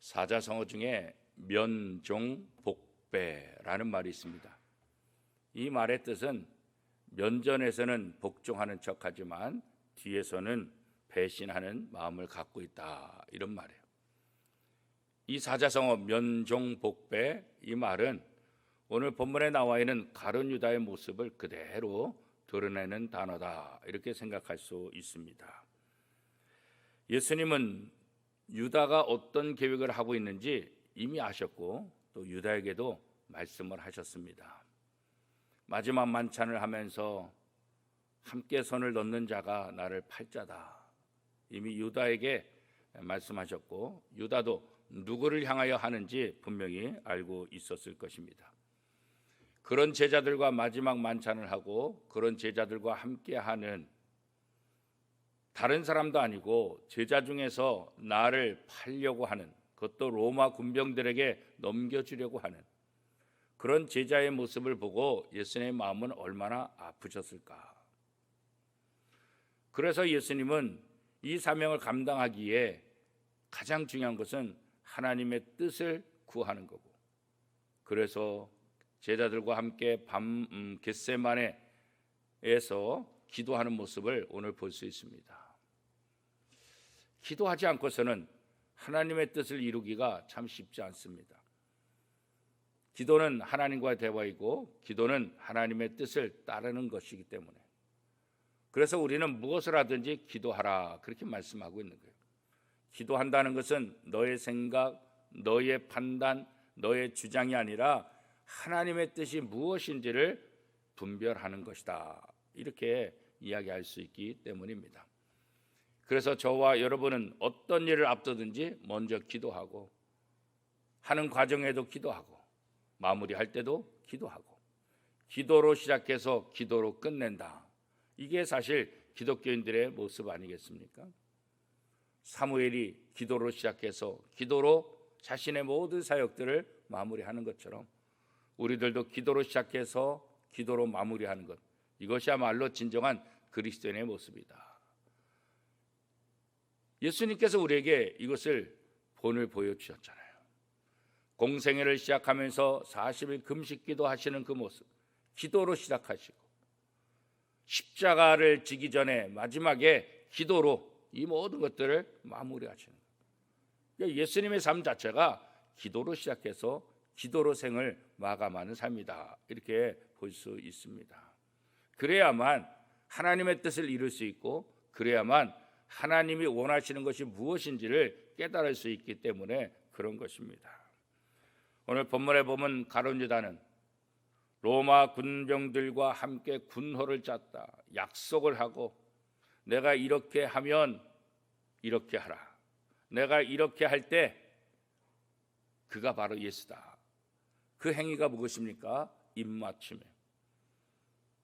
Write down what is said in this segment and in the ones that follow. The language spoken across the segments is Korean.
사자성어 중에 면종복배라는 말이 있습니다. 이 말의 뜻은 면전에서는 복종하는 척하지만 뒤에서는 배신하는 마음을 갖고 있다, 이런 말이에요. 이 사자성어 면종복배, 이 말은 오늘 본문에 나와 있는 가룟 유다의 모습을 그대로 드러내는 단어다, 이렇게 생각할 수 있습니다. 예수님은 유다가 어떤 계획을 하고 있는지 이미 아셨고 또 유다에게도 말씀을 하셨습니다. 마지막 만찬을 하면서 함께 손을 넣는 자가 나를 팔 자다, 이미 유다에게 말씀하셨고 유다도 누구를 향하여 하는지 분명히 알고 있었을 것입니다. 그런 제자들과 마지막 만찬을 하고 그런 제자들과 함께 하는, 다른 사람도 아니고 제자 중에서 나를 팔려고 하는, 그것도 로마 군병들에게 넘겨주려고 하는 그런 제자의 모습을 보고 예수님의 마음은 얼마나 아프셨을까. 그래서 예수님은 이 사명을 감당하기에 가장 중요한 것은 하나님의 뜻을 구하는 거고, 그래서 제자들과 함께 밤 겟세마네에서 기도하는 모습을 오늘 볼 수 있습니다. 기도하지 않고서는 하나님의 뜻을 이루기가 참 쉽지 않습니다. 기도는 하나님과의 대화이고 기도는 하나님의 뜻을 따르는 것이기 때문에, 그래서 우리는 무엇을 하든지 기도하라, 그렇게 말씀하고 있는 거예요. 기도한다는 것은 너의 생각, 너의 판단, 너의 주장이 아니라 하나님의 뜻이 무엇인지를 분별하는 것이다, 이렇게 이야기할 수 있기 때문입니다. 그래서 저와 여러분은 어떤 일을 앞두든지 먼저 기도하고, 하는 과정에도 기도하고, 마무리할 때도 기도하고, 기도로 시작해서 기도로 끝낸다, 이게 사실 기독교인들의 모습 아니겠습니까? 사무엘이 기도로 시작해서 기도로 자신의 모든 사역들을 마무리하는 것처럼 우리들도 기도로 시작해서 기도로 마무리하는 것, 이것이야말로 진정한 그리스도인의 모습이다. 예수님께서 우리에게 이것을 본을 보여주셨잖아요. 공생애를 시작하면서 40일 금식기도 하시는 그 모습, 기도로 시작하시고 십자가를 지기 전에 마지막에 기도로 이 모든 것들을 마무리하시는 거예요. 예수님의 삶 자체가 기도로 시작해서 기도로 생을 마감하는 삶이다, 이렇게 볼 수 있습니다. 그래야만 하나님의 뜻을 이룰 수 있고, 그래야만 하나님이 원하시는 것이 무엇인지를 깨달을 수 있기 때문에 그런 것입니다. 오늘 본문에 보면 가룟 유다는 로마 군병들과 함께 군호를 짰다, 약속을 하고 내가 이렇게 하면 이렇게 하라, 내가 이렇게 할 때 그가 바로 예수다. 그 행위가 무엇입니까? 입맞춤이에요.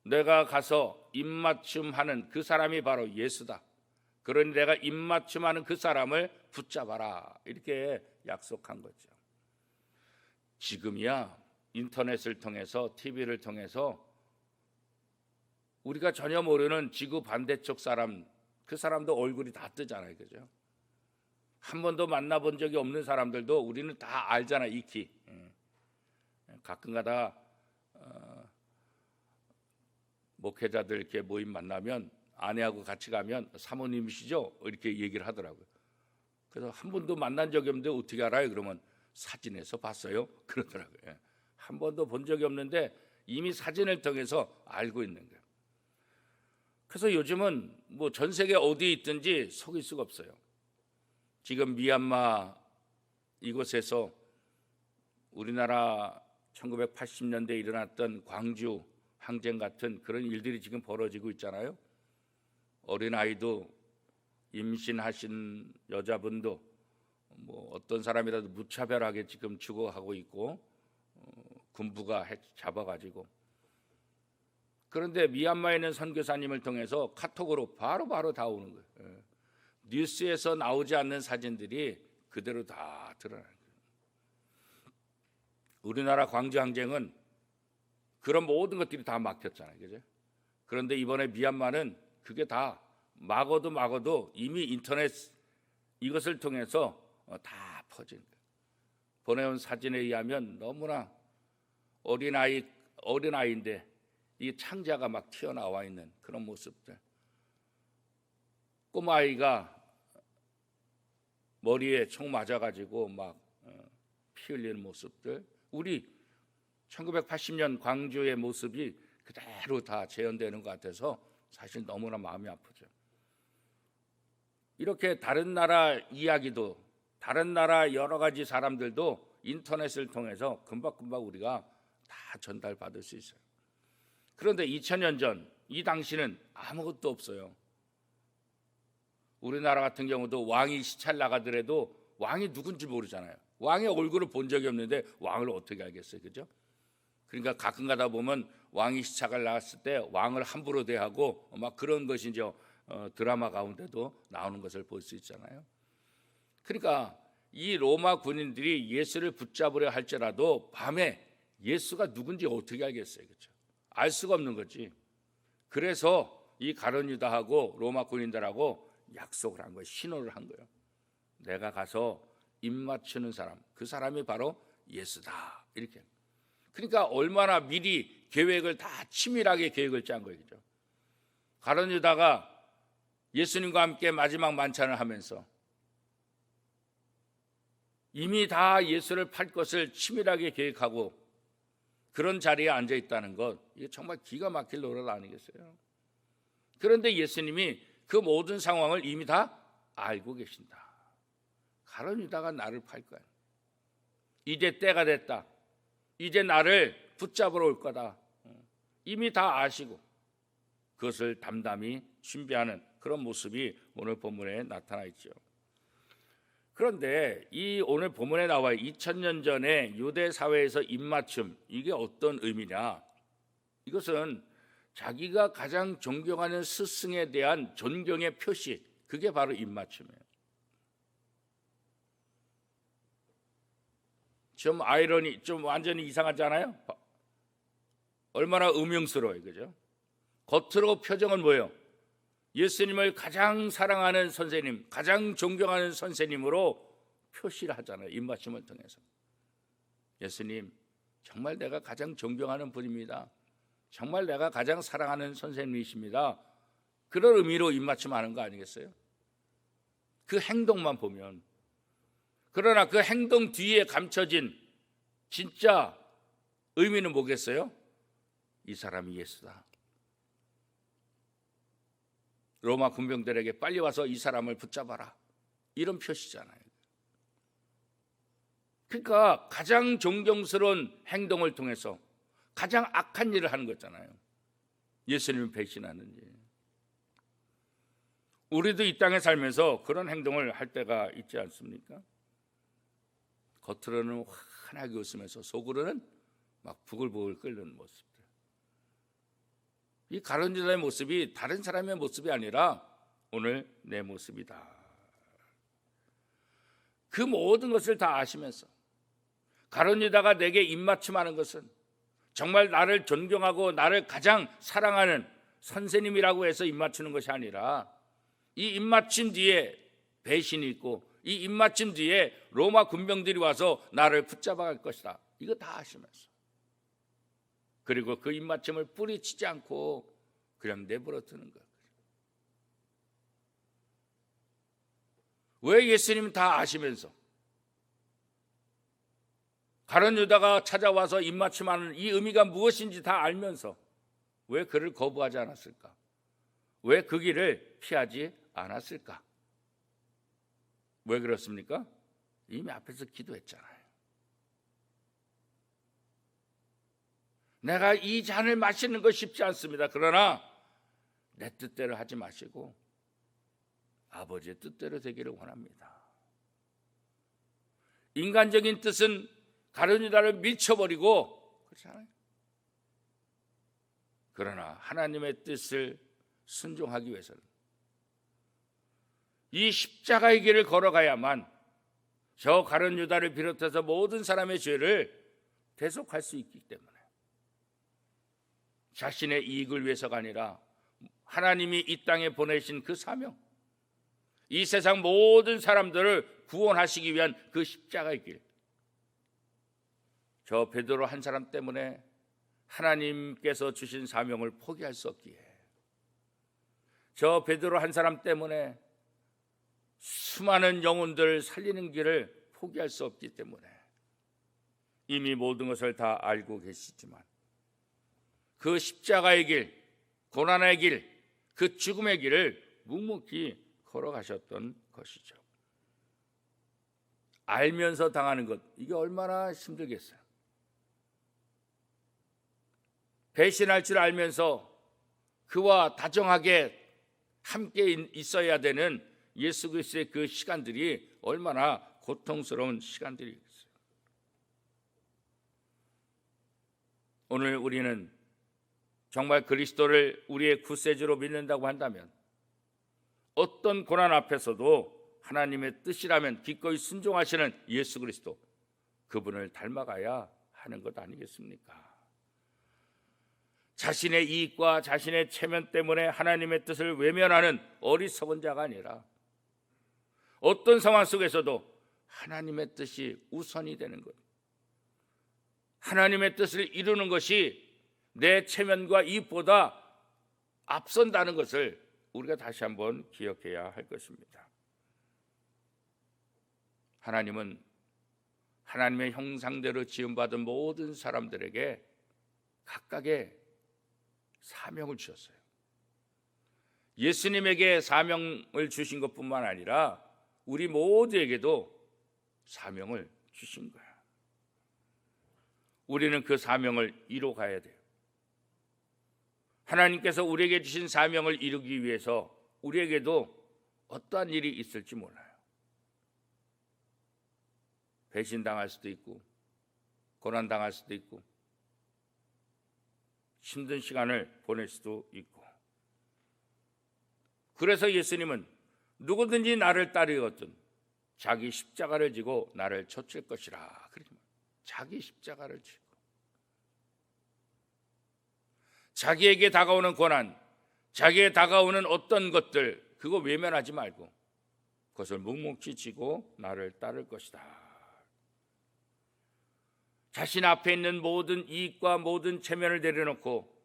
내가 가서 입맞춤하는 그 사람이 바로 예수다. 그러니 내가 입맞춤하는 그 사람을 붙잡아라, 이렇게 약속한 거죠. 지금이야 인터넷을 통해서, TV를 통해서 우리가 전혀 모르는 지구 반대쪽 사람, 그 사람도 얼굴이 다 뜨잖아요, 그죠? 한 번도 만나본 적이 없는 사람들도 우리는 다 알잖아요, 익히. 가끔가다 목회자들 이렇게 모임 만나면 아내하고 같이 가면 사모님이시죠? 이렇게 얘기를 하더라고요. 그래서 한 번도 만난 적이 없는데 어떻게 알아요? 그러면 사진에서 봤어요, 그러더라고요. 한 번도 본 적이 없는데 이미 사진을 통해서 알고 있는 거예요. 그래서 요즘은 뭐 전 세계 어디에 있든지 속일 수가 없어요. 지금 미얀마 이곳에서 우리나라 1980년대에 일어났던 광주 항쟁 같은 그런 일들이 지금 벌어지고 있잖아요. 어린아이도, 임신하신 여자분도 뭐 어떤 사람이라도 무차별하게 지금 죽어가고 있고, 군부가 잡아가지고. 그런데 미얀마에 있는 선교사님을 통해서 카톡으로 바로 다 오는 거예요. 뉴스에서 나오지 않는 사진들이 그대로 다 드러나는 거예요. 우리나라 광주 항쟁은 그런 모든 것들이 다 막혔잖아요, 그죠? 그런데 이번에 미얀마는 그게 다 막어도 이미 인터넷 이것을 통해서 다 퍼진 거예요. 보내온 사진에 의하면 너무나 어린아이인데 이 창자가 막 튀어나와 있는 그런 모습들. 꼬마아이가 머리에 총 맞아가지고 막 피 흘리는 모습들. 우리 1980년 광주의 모습이 그대로 다 재현되는 것 같아서 사실 너무나 마음이 아프죠. 이렇게 다른 나라 이야기도, 다른 나라 여러 가지 사람들도 인터넷을 통해서 금방금방 우리가 다 전달받을 수 있어요. 그런데 2000년 전 이 당시는 아무것도 없어요. 우리나라 같은 경우도 왕이 시찰 나가더라도 왕이 누군지 모르잖아요. 왕의 얼굴을 본 적이 없는데 왕을 어떻게 알겠어요, 그죠? 그러니까 가끔 가다 보면 왕이 시찰을 나갔을 때 왕을 함부로 대하고 막 그런 것이 이제 드라마 가운데도 나오는 것을 볼 수 있잖아요. 그러니까 이 로마 군인들이 예수를 붙잡으려 할지라도 밤에 예수가 누군지 어떻게 알겠어요, 그렇죠? 알 수가 없는 거지. 그래서 이 가룟 유다하고 로마 군인들하고 약속을 한 거예요. 신호를 한 거예요. 내가 가서 입 맞추는 사람, 그 사람이 바로 예수다. 이렇게. 그러니까 얼마나 미리 계획을 다 치밀하게 계획을 짠 거예요, 그죠? 가룟 유다가 예수님과 함께 마지막 만찬을 하면서 이미 다 예수를 팔 것을 치밀하게 계획하고 그런 자리에 앉아 있다는 것, 이게 정말 기가 막힐 노릇 아니겠어요? 그런데 예수님이 그 모든 상황을 이미 다 알고 계신다. 가룟 유다가 나를 팔 거야. 이제 때가 됐다. 이제 나를 붙잡으러 올 거다. 이미 다 아시고 그것을 담담히 준비하는 그런 모습이 오늘 본문에 나타나 있죠. 그런데 이 오늘 본문에 나와 2000년 전에 유대 사회에서 입맞춤, 이게 어떤 의미냐? 이것은 자기가 가장 존경하는 스승에 대한 존경의 표시, 그게 바로 입맞춤이에요. 좀 아이러니, 좀 완전히 이상하잖아요. 얼마나 음흉스러워요, 그죠? 겉으로 표정은 뭐예요? 예수님을 가장 사랑하는 선생님, 가장 존경하는 선생님으로 표시를 하잖아요. 입맞춤을 통해서. 예수님, 정말 내가 가장 존경하는 분입니다. 정말 내가 가장 사랑하는 선생님이십니다. 그런 의미로 입맞춤하는 거 아니겠어요? 그 행동만 보면. 그러나 그 행동 뒤에 감춰진 진짜 의미는 뭐겠어요? 이 사람이 예수다. 로마 군병들에게 빨리 와서 이 사람을 붙잡아라. 이런 표시잖아요. 그러니까 가장 존경스러운 행동을 통해서 가장 악한 일을 하는 거잖아요. 예수님을 배신하는 일. 우리도 이 땅에 살면서 그런 행동을 할 때가 있지 않습니까? 겉으로는 환하게 웃으면서 속으로는 막 부글부글 끓는 모습들. 이 가룟 유다의 모습이 다른 사람의 모습이 아니라 오늘 내 모습이다. 그 모든 것을 다 아시면서 가룟 유다가 내게 입맞춤하는 것은 정말 나를 존경하고 나를 가장 사랑하는 선생님이라고 해서 입맞추는 것이 아니라 이 입맞춤 뒤에 배신이 있고 이 입맞춤 뒤에 로마 군병들이 와서 나를 붙잡아갈 것이다. 이거 다 아시면서 그리고 그 입맞춤을 뿌리치지 않고 그냥 내버려 두는 거예요. 왜 예수님은 다 아시면서 가룟 유다가 찾아와서 입맞춤하는 이 의미가 무엇인지 다 알면서 왜 그를 거부하지 않았을까? 왜 그 길을 피하지 않았을까? 왜 그렇습니까? 이미 앞에서 기도했잖아요. 내가 이 잔을 마시는 거 쉽지 않습니다. 그러나 내 뜻대로 하지 마시고 아버지의 뜻대로 되기를 원합니다. 인간적인 뜻은 가룟 유다를 밀쳐버리고 그렇잖아요. 그러나 하나님의 뜻을 순종하기 위해서는 이 십자가의 길을 걸어가야만 저 가룟 유다를 비롯해서 모든 사람의 죄를 대속할 수 있기 때문에 자신의 이익을 위해서가 아니라 하나님이 이 땅에 보내신 그 사명, 이 세상 모든 사람들을 구원하시기 위한 그 십자가의 길, 저 베드로 한 사람 때문에 하나님께서 주신 사명을 포기할 수 없기에, 저 베드로 한 사람 때문에 수많은 영혼들을 살리는 길을 포기할 수 없기 때문에 이미 모든 것을 다 알고 계시지만 그 십자가의 길, 고난의 길, 그 죽음의 길을 묵묵히 걸어가셨던 것이죠. 알면서 당하는 것, 이게 얼마나 힘들겠어요. 배신할 줄 알면서 그와 다정하게 함께 있어야 되는 예수 그리스도의 그 시간들이 얼마나 고통스러운 시간들이겠어요. 오늘 우리는 정말 그리스도를 우리의 구세주로 믿는다고 한다면 어떤 고난 앞에서도 하나님의 뜻이라면 기꺼이 순종하시는 예수 그리스도, 그분을 닮아가야 하는 것 아니겠습니까? 자신의 이익과 자신의 체면 때문에 하나님의 뜻을 외면하는 어리석은 자가 아니라 어떤 상황 속에서도 하나님의 뜻이 우선이 되는 것, 하나님의 뜻을 이루는 것이 내 체면과 이익보다 앞선다는 것을 우리가 다시 한번 기억해야 할 것입니다. 하나님은 하나님의 형상대로 지음받은 모든 사람들에게 각각의 사명을 주셨어요. 예수님에게 사명을 주신 것뿐만 아니라 우리 모두에게도 사명을 주신 거야. 우리는 그 사명을 이뤄가야 돼요. 하나님께서 우리에게 주신 사명을 이루기 위해서 우리에게도 어떠한 일이 있을지 몰라요. 배신당할 수도 있고 고난당할 수도 있고 힘든 시간을 보낼 수도 있고, 그래서 예수님은 누구든지 나를 따르거든 자기 십자가를 지고 나를 좇을 것이라. 그렇게 자기 십자가를 지고 자기에게 다가오는 고난, 자기에게 다가오는 어떤 것들, 그거 외면하지 말고 그것을 묵묵히 지고 나를 따를 것이다. 자신 앞에 있는 모든 이익과 모든 체면을 내려놓고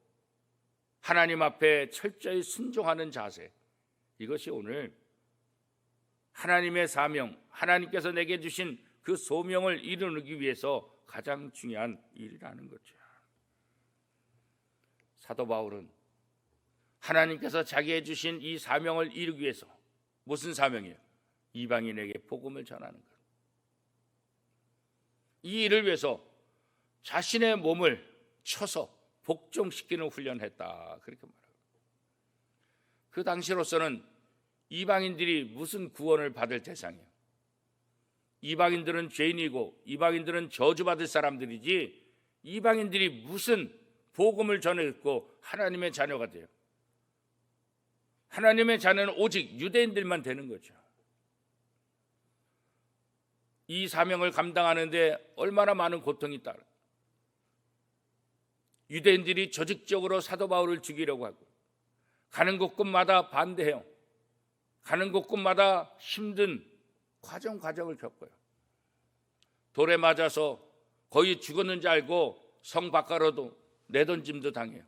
하나님 앞에 철저히 순종하는 자세, 이것이 오늘 하나님의 사명, 하나님께서 내게 주신 그 소명을 이루기 위해서 가장 중요한 일이라는 거죠. 사도 바울은 하나님께서 자기에게 주신 이 사명을 이루기 위해서, 무슨 사명이에요? 이방인에게 복음을 전하는 것. 이 일을 위해서 자신의 몸을 쳐서 복종시키는 훈련했다, 그렇게 말합니다. 그 당시로서는 이방인들이 무슨 구원을 받을 대상이에요? 이방인들은 죄인이고 이방인들은 저주받을 사람들이지, 이방인들이 무슨 복음을 전했고 하나님의 자녀가 돼요? 하나님의 자녀는 오직 유대인들만 되는 거죠. 이 사명을 감당하는데 얼마나 많은 고통이 따라. 유대인들이 조직적으로 사도 바울을 죽이려고 하고 가는 곳곳마다 반대해요. 가는 곳곳마다 힘든 과정을 겪어요. 돌에 맞아서 거의 죽었는 줄 알고 성 밖으로도 내던짐도 당해요.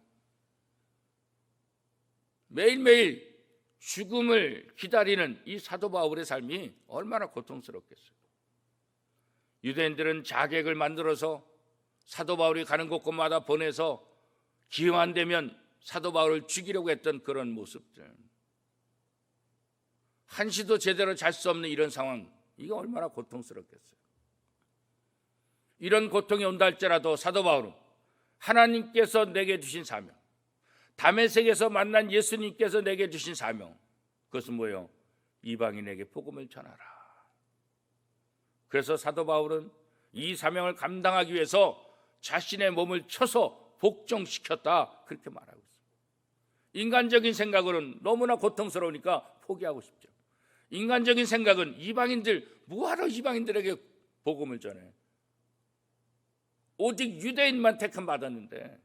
매일매일 죽음을 기다리는 이 사도 바울의 삶이 얼마나 고통스럽겠어요. 유대인들은 자객을 만들어서 사도 바울이 가는 곳곳마다 보내서 기회 안 되면 사도 바울을 죽이려고 했던 그런 모습들, 한시도 제대로 잘 수 없는 이런 상황, 이게 얼마나 고통스럽겠어요. 이런 고통이 온다 할지라도 사도 바울은 하나님께서 내게 주신 사명, 다메섹에서 만난 예수님께서 내게 주신 사명, 그것은 뭐예요? 이방인에게 복음을 전하라. 그래서 사도 바울은 이 사명을 감당하기 위해서 자신의 몸을 쳐서 복종시켰다, 그렇게 말하고 있습니다. 인간적인 생각으로는 너무나 고통스러우니까 포기하고 싶죠. 인간적인 생각은 이방인들, 뭐하러 이방인들에게 복음을 전해? 오직 유대인만 택함 받았는데,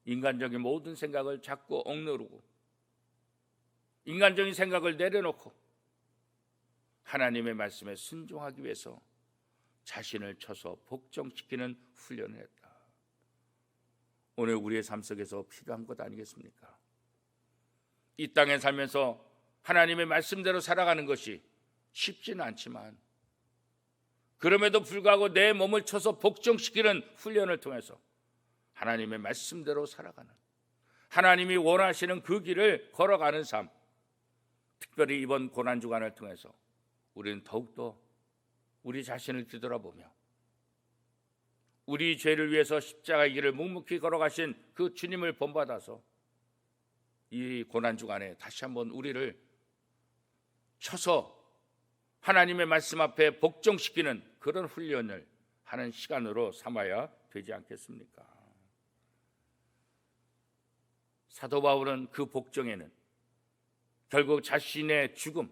인간적인 모든 생각을 자꾸 억누르고 인간적인 생각을 내려놓고 하나님의 말씀에 순종하기 위해서 자신을 쳐서 복종시키는 훈련을 했다. 오늘 우리의 삶 속에서 필요한 것 아니겠습니까? 이 땅에 살면서 하나님의 말씀대로 살아가는 것이 쉽지는 않지만, 그럼에도 불구하고 내 몸을 쳐서 복종시키는 훈련을 통해서 하나님의 말씀대로 살아가는, 하나님이 원하시는 그 길을 걸어가는 삶, 특별히 이번 고난주간을 통해서 우리는 더욱더 우리 자신을 뒤돌아보며 우리 죄를 위해서 십자가의 길을 묵묵히 걸어가신 그 주님을 본받아서 이 고난주간에 다시 한번 우리를 쳐서 하나님의 말씀 앞에 복종시키는 그런 훈련을 하는 시간으로 삼아야 되지 않겠습니까? 사도 바울은 그 복종에는 결국 자신의 죽음,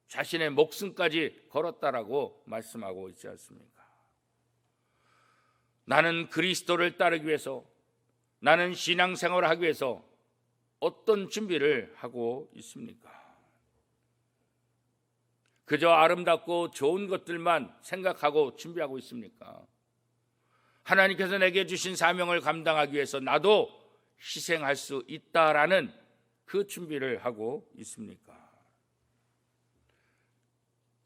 자신의 목숨까지 걸었다라고 말씀하고 있지 않습니까? 나는 그리스도를 따르기 위해서, 나는 신앙생활을 하기 위해서 어떤 준비를 하고 있습니까? 그저 아름답고 좋은 것들만 생각하고 준비하고 있습니까? 하나님께서 내게 주신 사명을 감당하기 위해서 나도 희생할 수 있다라는 그 준비를 하고 있습니까?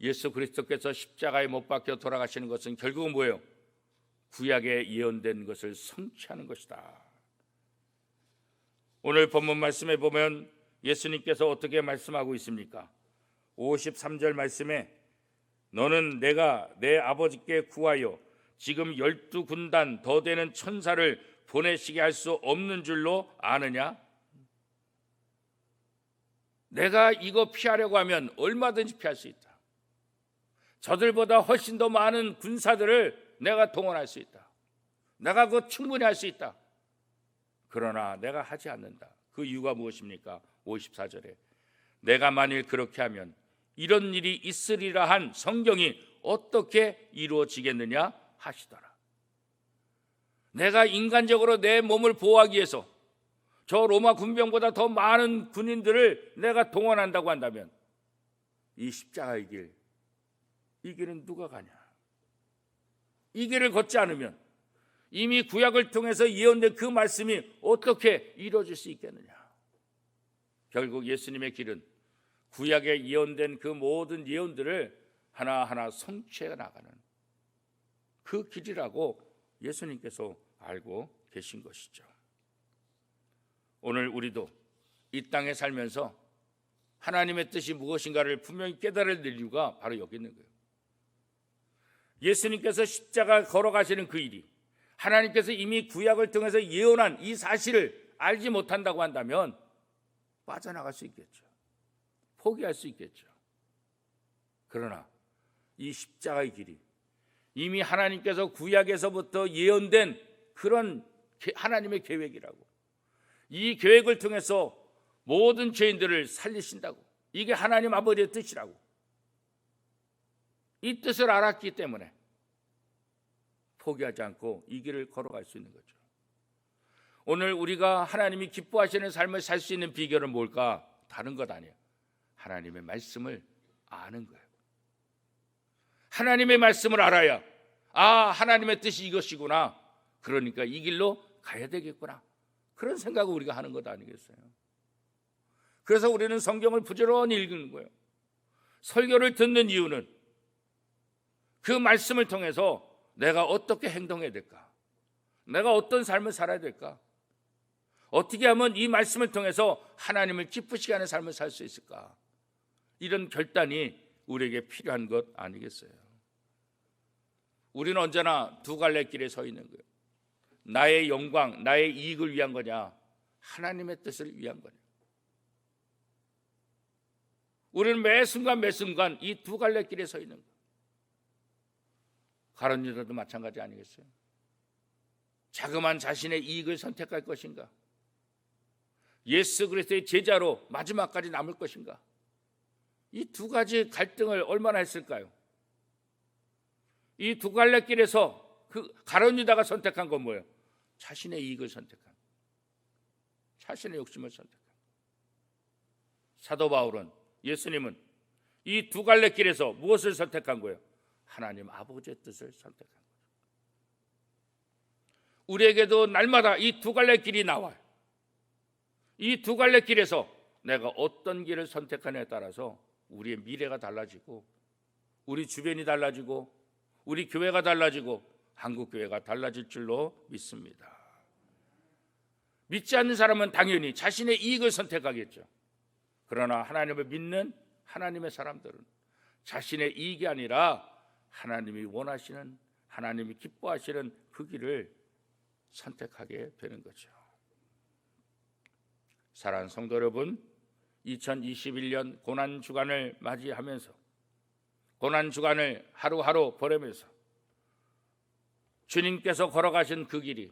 예수 그리스도께서 십자가에 못 박혀 돌아가시는 것은 결국은 뭐예요? 구약에 예언된 것을 성취하는 것이다. 오늘 본문 말씀에 보면 예수님께서 어떻게 말씀하고 있습니까? 53절 말씀에 너는 내가 내 아버지께 구하여 지금 12군단 더 되는 천사를 보내시게 할 수 없는 줄로 아느냐? 내가 이거 피하려고 하면 얼마든지 피할 수 있다. 저들보다 훨씬 더 많은 군사들을 내가 동원할 수 있다. 내가 그거 충분히 할 수 있다. 그러나 내가 하지 않는다. 그 이유가 무엇입니까? 54절에 내가 만일 그렇게 하면 이런 일이 있으리라 한 성경이 어떻게 이루어지겠느냐 하시더라. 내가 인간적으로 내 몸을 보호하기 위해서 저 로마 군병보다 더 많은 군인들을 내가 동원한다고 한다면 이 십자가의 길, 이 길은 누가 가냐? 이 길을 걷지 않으면 이미 구약을 통해서 예언된 그 말씀이 어떻게 이루어질 수 있겠느냐? 결국 예수님의 길은 구약에 예언된 그 모든 예언들을 하나하나 성취해 나가는 그 길이라고 예수님께서 알고 계신 것이죠. 오늘 우리도 이 땅에 살면서 하나님의 뜻이 무엇인가를 분명히 깨달을 이유가 바로 여기 있는 거예요. 예수님께서 십자가 걸어가시는 그 일이 하나님께서 이미 구약을 통해서 예언한 이 사실을 알지 못한다고 한다면 빠져나갈 수 있겠죠. 포기할 수 있겠죠. 그러나 이 십자가의 길이 이미 하나님께서 구약에서부터 예언된 그런 하나님의 계획이라고, 이 계획을 통해서 모든 죄인들을 살리신다고, 이게 하나님 아버지의 뜻이라고, 이 뜻을 알았기 때문에 포기하지 않고 이 길을 걸어갈 수 있는 거죠. 오늘 우리가 하나님이 기뻐하시는 삶을 살 수 있는 비결은 뭘까? 다른 것 아니에요. 하나님의 말씀을 아는 거예요. 하나님의 말씀을 알아야 하나님의 뜻이 이것이구나, 그러니까 이 길로 가야 되겠구나, 그런 생각을 우리가 하는 것 아니겠어요? 그래서 우리는 성경을 부지런히 읽는 거예요. 설교를 듣는 이유는 그 말씀을 통해서 내가 어떻게 행동해야 될까? 내가 어떤 삶을 살아야 될까? 어떻게 하면 이 말씀을 통해서 하나님을 기쁘시게 하는 삶을 살 수 있을까? 이런 결단이 우리에게 필요한 것 아니겠어요? 우리는 언제나 두 갈래 길에 서 있는 거예요. 나의 영광, 나의 이익을 위한 거냐, 하나님의 뜻을 위한 거냐. 우리는 매 순간 이 두 갈래 길에 서 있는 거예요. 가론 유다도 마찬가지 아니겠어요? 자그마한 자신의 이익을 선택할 것인가? 예수 그리스도의 제자로 마지막까지 남을 것인가? 이 두 가지 갈등을 얼마나 했을까요? 이 두 갈래 길에서 그 가론 유다가 선택한 건 뭐예요? 자신의 이익을 선택한, 자신의 욕심을 선택한. 사도 바울은, 예수님은 이 두 갈래 길에서 무엇을 선택한 거예요? 하나님 아버지의 뜻을 선택한 거죠. 우리에게도 날마다 이 두 갈래 길이 나와요. 이 두 갈래 길에서 내가 어떤 길을 선택하느냐에 따라서 우리의 미래가 달라지고, 우리 주변이 달라지고, 우리 교회가 달라지고, 한국 교회가 달라질 줄로 믿습니다. 믿지 않는 사람은 당연히 자신의 이익을 선택하겠죠. 그러나 하나님을 믿는 하나님의 사람들은 자신의 이익이 아니라 하나님이 원하시는, 하나님이 기뻐하시는 그 길을 선택하게 되는 거죠. 사랑하는 성도 여러분, 2021년 고난주간을 맞이하면서, 고난주간을 하루하루 보내면서 주님께서 걸어가신 그 길이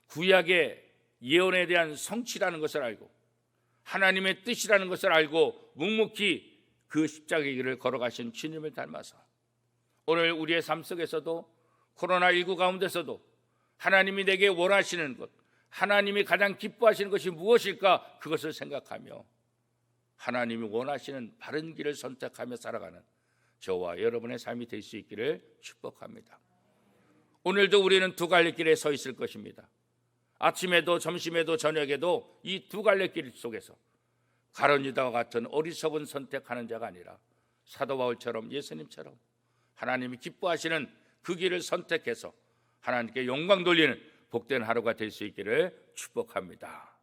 구약의 예언에 대한 성취라는 것을 알고, 하나님의 뜻이라는 것을 알고 묵묵히 그 십자가의 길을 걸어가신 주님을 닮아서 오늘 우리의 삶 속에서도, 코로나19 가운데서도 하나님이 내게 원하시는 것, 하나님이 가장 기뻐하시는 것이 무엇일까, 그것을 생각하며 하나님이 원하시는 바른 길을 선택하며 살아가는 저와 여러분의 삶이 될 수 있기를 축복합니다. 오늘도 우리는 두 갈래 길에 서 있을 것입니다. 아침에도 점심에도 저녁에도 이 두 갈래 길 속에서 가룟 유다와 같은 어리석은 선택하는 자가 아니라 사도 바울처럼, 예수님처럼 하나님이 기뻐하시는 그 길을 선택해서 하나님께 영광 돌리는 복된 하루가 될 수 있기를 축복합니다.